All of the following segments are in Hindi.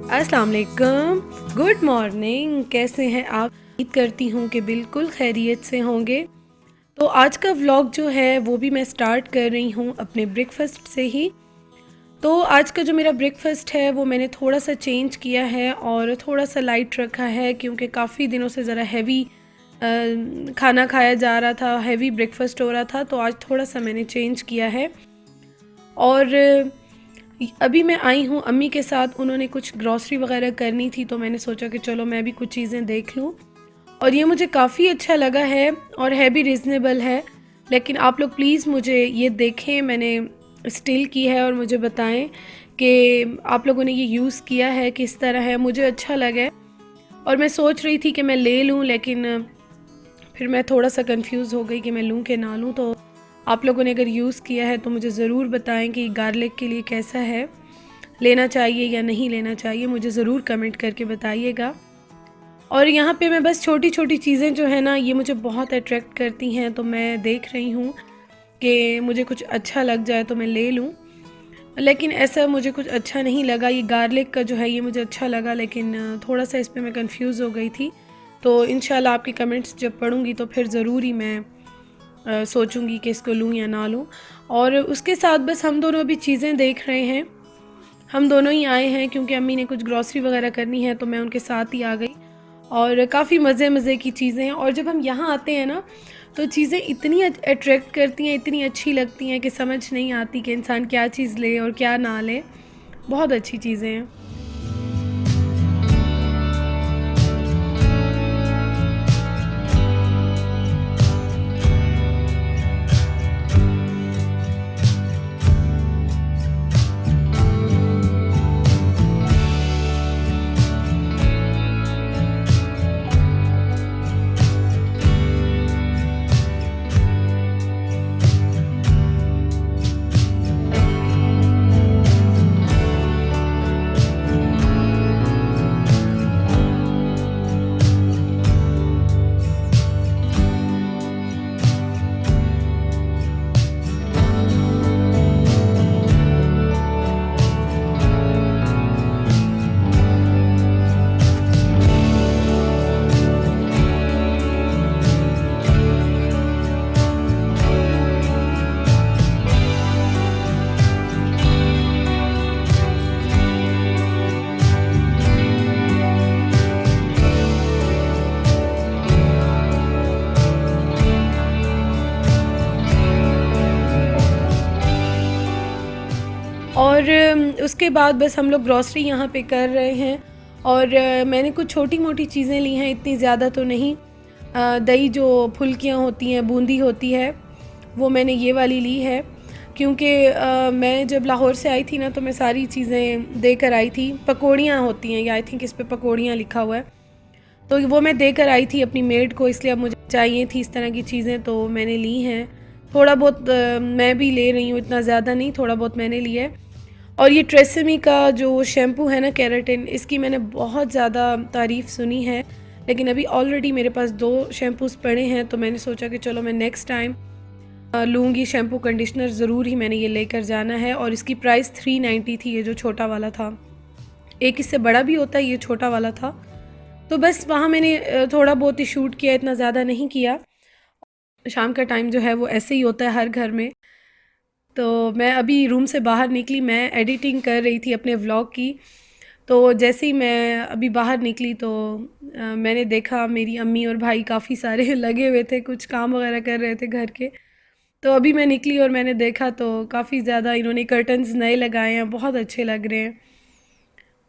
अस्सलाम वालेकुम, गुड मॉर्निंग। कैसे हैं आप? उम्मीद करती हूँ कि बिल्कुल खैरियत से होंगे। तो आज का व्लॉग जो है वो भी मैं स्टार्ट कर रही हूँ अपने ब्रेकफास्ट से ही। तो आज का जो मेरा ब्रेकफास्ट है वो मैंने थोड़ा सा चेंज किया है और थोड़ा सा लाइट रखा है, क्योंकि काफ़ी दिनों से ज़रा हैवी खाना खाया जा रहा था, हैवी ब्रेकफास्ट हो रहा था। तो आज थोड़ा सा मैंने चेंज किया है। और अभी मैं आई हूँ अम्मी के साथ, उन्होंने कुछ ग्रॉसरी वगैरह करनी थी, तो मैंने सोचा कि चलो मैं भी कुछ चीज़ें देख लूँ। और ये मुझे काफ़ी अच्छा लगा है और है भी रिज़नेबल है। लेकिन आप लोग प्लीज़ मुझे ये देखें, मैंने स्टिल की है, और मुझे बताएं कि आप लोगों ने ये यूज़ किया है किस तरह है। मुझे अच्छा लगा और मैं सोच रही थी कि मैं ले लूँ, लेकिन फिर मैं थोड़ा सा कंफ्यूज हो गई कि मैं लूँ कि ना लूँ। तो आप लोगों ने अगर यूज़ किया है तो मुझे ज़रूर बताएं कि गार्लिक के लिए कैसा है, लेना चाहिए या नहीं लेना चाहिए, मुझे ज़रूर कमेंट करके बताइएगा। और यहाँ पे मैं बस छोटी छोटी चीज़ें जो है ना, ये मुझे बहुत अट्रैक्ट करती हैं, तो मैं देख रही हूँ कि मुझे कुछ अच्छा लग जाए तो मैं ले लूँ। लेकिन ऐसा मुझे कुछ अच्छा नहीं लगा। ये गार्लिक का जो है ये मुझे अच्छा लगा, लेकिन थोड़ा सा इस पर मैं कंफ्यूज हो गई थी। तो इंशाल्लाह आपके कमेंट्स जब पढ़ूँगी तो फिर ज़रूर ही मैं सोचूंगी कि इसको लूँ या ना लूँ। और उसके साथ बस हम दोनों अभी चीज़ें देख रहे हैं। हम दोनों ही आए हैं क्योंकि अम्मी ने कुछ ग्रॉसरी वगैरह करनी है, तो मैं उनके साथ ही आ गई। और काफ़ी मज़े मज़े की चीज़ें हैं। और जब हम यहाँ आते हैं ना, तो चीज़ें इतनी अट्रैक्ट करती हैं, इतनी अच्छी लगती हैं कि समझ नहीं आती कि इंसान क्या चीज़ ले और क्या ना ले। बहुत अच्छी चीज़ें हैं। और उसके बाद बस हम लोग ग्रॉसरी यहाँ पे कर रहे हैं। और मैंने कुछ छोटी मोटी चीज़ें ली हैं, इतनी ज़्यादा तो नहीं। दही जो फुल्कियाँ होती हैं, बूंदी होती है, वो मैंने ये वाली ली है। क्योंकि मैं जब लाहौर से आई थी ना, तो मैं सारी चीज़ें दे कर आई थी। पकौड़ियाँ होती हैं, या आई थिंक इस पे पकौड़ियाँ लिखा हुआ है, तो वो मैं दे कर आई थी अपनी मेड को, इसलिए अब मुझे चाहिए थी इस तरह की चीज़ें, तो मैंने ली हैं। थोड़ा बहुत मैं भी ले रही हूँ, इतना ज़्यादा नहीं, थोड़ा बहुत मैंने लिया है। और ये ट्रेसेमी का जो शैम्पू है ना, केराटिन, इसकी मैंने बहुत ज़्यादा तारीफ़ सुनी है। लेकिन अभी ऑलरेडी मेरे पास 2 शैम्पूज़ पड़े हैं, तो मैंने सोचा कि चलो मैं नेक्स्ट टाइम लूँगी शैम्पू कंडीशनर, ज़रूर ही मैंने ये लेकर जाना है। और इसकी प्राइस 390 थी, ये जो छोटा वाला था। एक इससे बड़ा भी होता है, ये छोटा वाला था। तो बस वहाँ मैंने थोड़ा बहुत ही शूट किया, इतना ज़्यादा नहीं किया। शाम का टाइम जो है वो ऐसे ही होता है हर घर में। तो मैं अभी रूम से बाहर निकली, मैं एडिटिंग कर रही थी अपने व्लॉग की। तो जैसे ही मैं अभी बाहर निकली, तो मैंने देखा मेरी अम्मी और भाई काफ़ी सारे लगे हुए थे, कुछ काम वगैरह कर रहे थे घर के। तो अभी मैं निकली और मैंने देखा तो काफ़ी ज़्यादा इन्होंने कर्टन्स नए लगाए हैं, बहुत अच्छे लग रहे हैं।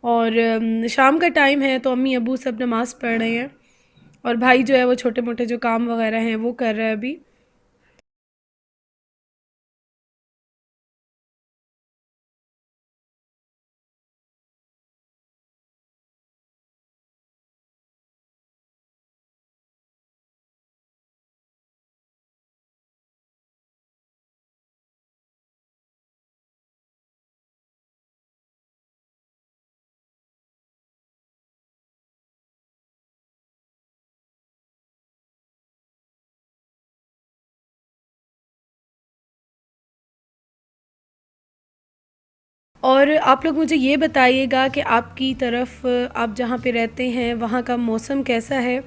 और शाम का टाइम है, तो अम्मी अबू सब नमाज़ पढ़ रहे हैं, और भाई जो है वो छोटे मोटे जो काम वगैरह हैं वो कर रहा है अभी। और आप लोग मुझे ये बताइएगा कि आपकी तरफ आप जहाँ पे रहते हैं वहाँ का मौसम कैसा है।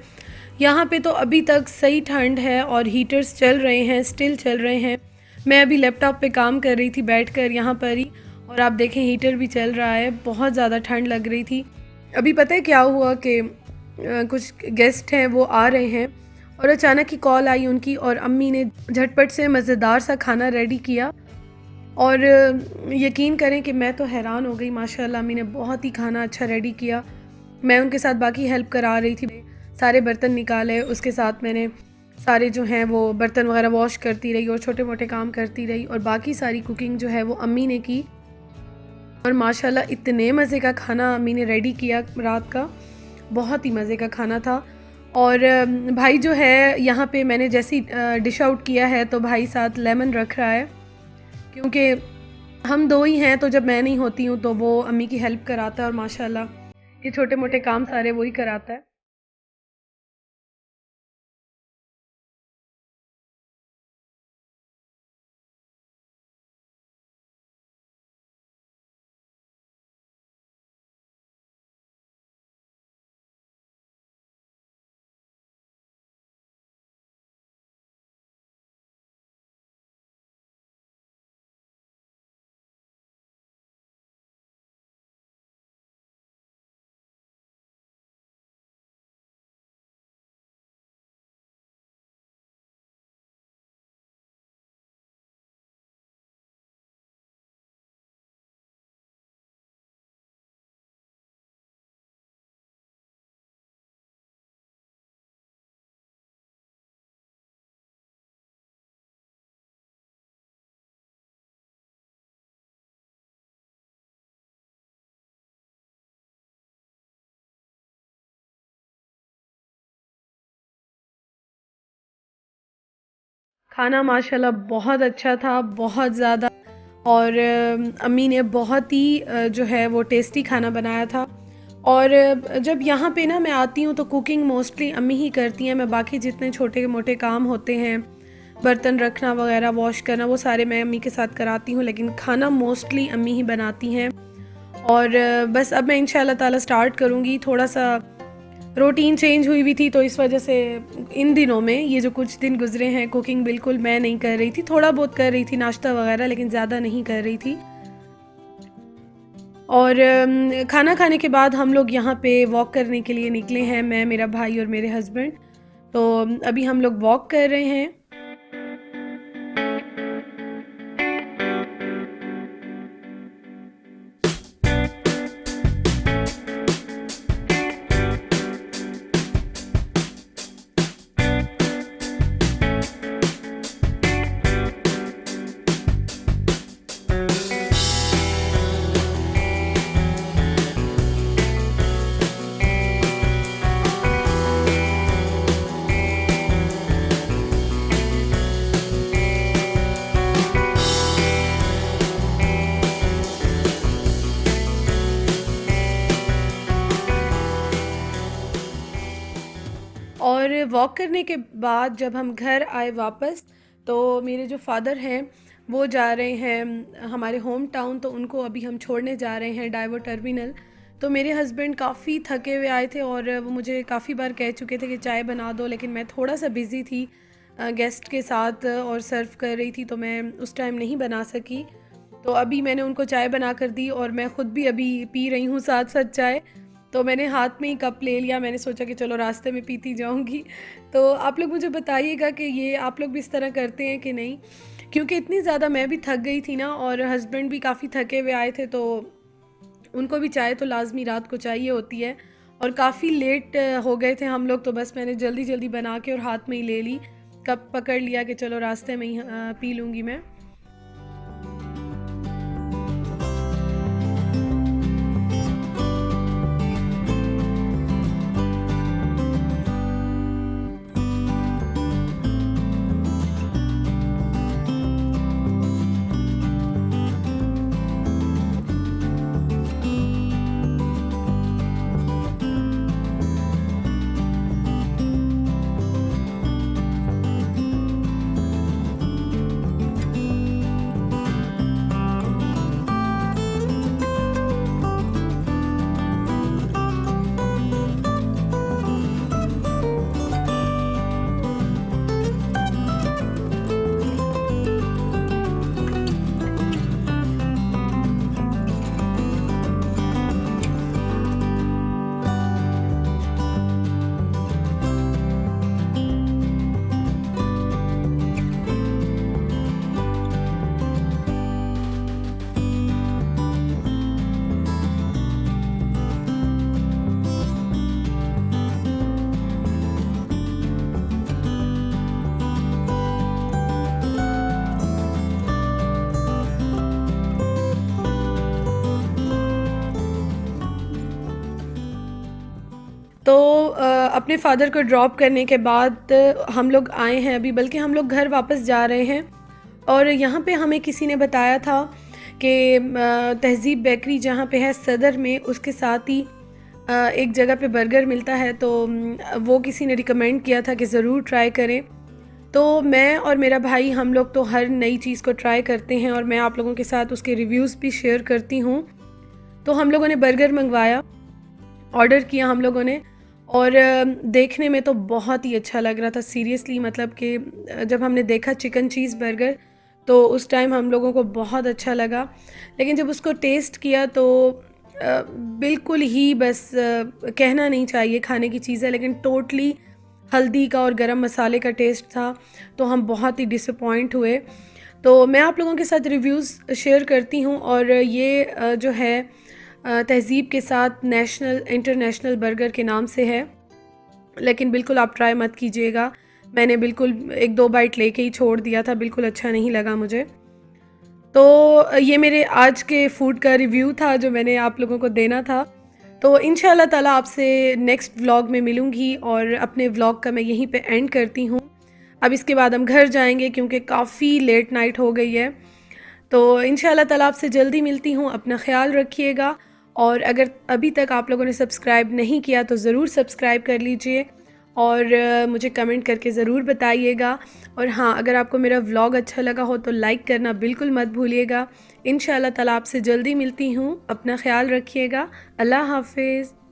यहाँ पे तो अभी तक सही ठंड है और हीटर्स चल रहे हैं, स्टिल चल रहे हैं। मैं अभी लैपटॉप पे काम कर रही थी बैठकर यहाँ पर ही, और आप देखें हीटर भी चल रहा है। बहुत ज़्यादा ठंड लग रही थी। अभी पता है क्या हुआ कि कुछ गेस्ट हैं वो आ रहे हैं और अचानक ही कॉल आई उनकी, और अम्मी ने झटपट से मज़ेदार सा खाना रेडी किया। और यकीन करें कि मैं तो हैरान हो गई। माशाल्लाह अम्मी ने बहुत ही खाना अच्छा रेडी किया। मैं उनके साथ बाकी हेल्प करा रही थी, सारे बर्तन निकाले, उसके साथ मैंने सारे जो हैं वो बर्तन वगैरह वॉश करती रही और छोटे मोटे काम करती रही, और बाकी सारी कुकिंग जो है वो अम्मी ने की। और माशाल्लाह इतने मज़े का खाना अम्मी ने रेडी किया रात का, बहुत ही मज़े का खाना था। और भाई जो है यहाँ पे मैंने जैसी डिश आउट किया है तो भाई साथ लेमन रख रहा है, क्योंकि हम दो ही हैं, तो जब मैं नहीं होती हूँ तो वो अम्मी की हेल्प कराता है, और माशाल्लाह ये छोटे मोटे काम सारे वही कराता है। खाना माशाल्लाह बहुत अच्छा था, बहुत ज़्यादा। और अम्मी ने बहुत ही जो है वो टेस्टी खाना बनाया था। और जब यहाँ पे ना मैं आती हूँ तो कुकिंग मोस्टली अम्मी ही करती हैं। मैं बाकी जितने छोटे मोटे काम होते हैं, बर्तन रखना वगैरह, वॉश करना, वो सारे मैं अम्मी के साथ कराती हूँ, लेकिन खाना मोस्टली अम्मी ही बनाती हैं। और बस अब मैं इंशाल्लाह ताला स्टार्ट करूँगी। थोड़ा सा रूटीन चेंज हुई भी थी, तो इस वजह से इन दिनों में ये जो कुछ दिन गुजरे हैं कुकिंग बिल्कुल मैं नहीं कर रही थी। थोड़ा बहुत कर रही थी नाश्ता वगैरह, लेकिन ज़्यादा नहीं कर रही थी। और खाना खाने के बाद हम लोग यहाँ पे वॉक करने के लिए निकले हैं, मैं, मेरा भाई और मेरे हस्बैंड। तो अभी हम लोग वॉक कर रहे हैं। और वॉक करने के बाद जब हम घर आए वापस, तो मेरे जो फादर हैं वो जा रहे हैं हमारे होम टाउन, तो उनको अभी हम छोड़ने जा रहे हैं डाइवर टर्मिनल। तो मेरे हस्बैंड काफ़ी थके हुए आए थे और वो मुझे काफ़ी बार कह चुके थे कि चाय बना दो, लेकिन मैं थोड़ा सा बिज़ी थी गेस्ट के साथ और सर्व कर रही थी, तो मैं उस टाइम नहीं बना सकी। तो अभी मैंने उनको चाय बना कर दी और मैं ख़ुद भी अभी पी रही हूँ साथ साथ चाय। तो मैंने हाथ में ही कप ले लिया, मैंने सोचा कि चलो रास्ते में पीती जाऊंगी। तो आप लोग मुझे बताइएगा कि ये आप लोग भी इस तरह करते हैं कि नहीं, क्योंकि इतनी ज़्यादा मैं भी थक गई थी ना, और हस्बैंड भी काफ़ी थके हुए आए थे, तो उनको भी चाय तो लाजमी रात को चाहिए होती है। और काफ़ी लेट हो गए थे हम लोग, तो बस मैंने जल्दी जल्दी बना के और हाथ में ही ले ली, कप पकड़ लिया कि चलो रास्ते में ही पी लूँगी मैं। तो अपने फ़ादर को ड्रॉप करने के बाद हम लोग आए हैं अभी, बल्कि हम लोग घर वापस जा रहे हैं। और यहाँ पे हमें किसी ने बताया था कि तहज़ीब बेकरी जहाँ पे है सदर में, उसके साथ ही एक जगह पे बर्गर मिलता है। तो वो किसी ने रिकमेंड किया था कि ज़रूर ट्राई करें। तो मैं और मेरा भाई हम लोग तो हर नई चीज़ को ट्राई करते हैं और मैं आप लोगों के साथ उसके रिव्यूज़ भी शेयर करती हूँ। तो हम लोगों ने बर्गर मंगवाया, ऑर्डर किया हम लोगों ने, और देखने में तो बहुत ही अच्छा लग रहा था सीरियसली। मतलब कि जब हमने देखा चिकन चीज़ बर्गर तो उस टाइम हम लोगों को बहुत अच्छा लगा, लेकिन जब उसको टेस्ट किया तो बिल्कुल ही बस कहना नहीं चाहिए खाने की चीज़ है, लेकिन टोटली हल्दी का और गरम मसाले का टेस्ट था। तो हम बहुत ही डिसअपॉइंट हुए। तो मैं आप लोगों के साथ रिव्यूज़ शेयर करती हूँ। और ये जो है तहज़ीब के साथ नेशनल इंटरनेशनल बर्गर के नाम से है, लेकिन बिल्कुल आप ट्राई मत कीजिएगा। मैंने बिल्कुल 1-2 बाइट लेके ही छोड़ दिया था, बिल्कुल अच्छा नहीं लगा मुझे। तो ये मेरे आज के फूड का रिव्यू था जो मैंने आप लोगों को देना था। तो इंशाल्लाह ताला आपसे नेक्स्ट व्लॉग में मिलूँगी और अपने व्लॉग का मैं यहीं पे एंड करती हूँ। अब इसके बाद हम घर जाएँगे क्योंकि काफ़ी लेट नाइट हो गई है। तो इंशाल्लाह ताला आपसे जल्दी मिलती हूँ। अपना ख़्याल रखिएगा, और अगर अभी तक आप लोगों ने सब्सक्राइब नहीं किया तो ज़रूर सब्सक्राइब कर लीजिए और मुझे कमेंट करके ज़रूर बताइएगा। और हाँ, अगर आपको मेरा व्लॉग अच्छा लगा हो तो लाइक करना बिल्कुल मत भूलिएगा। इंशाल्लाह ताला आपसे जल्दी मिलती हूँ। अपना ख़्याल रखिएगा। अल्लाह हाफ़िज़।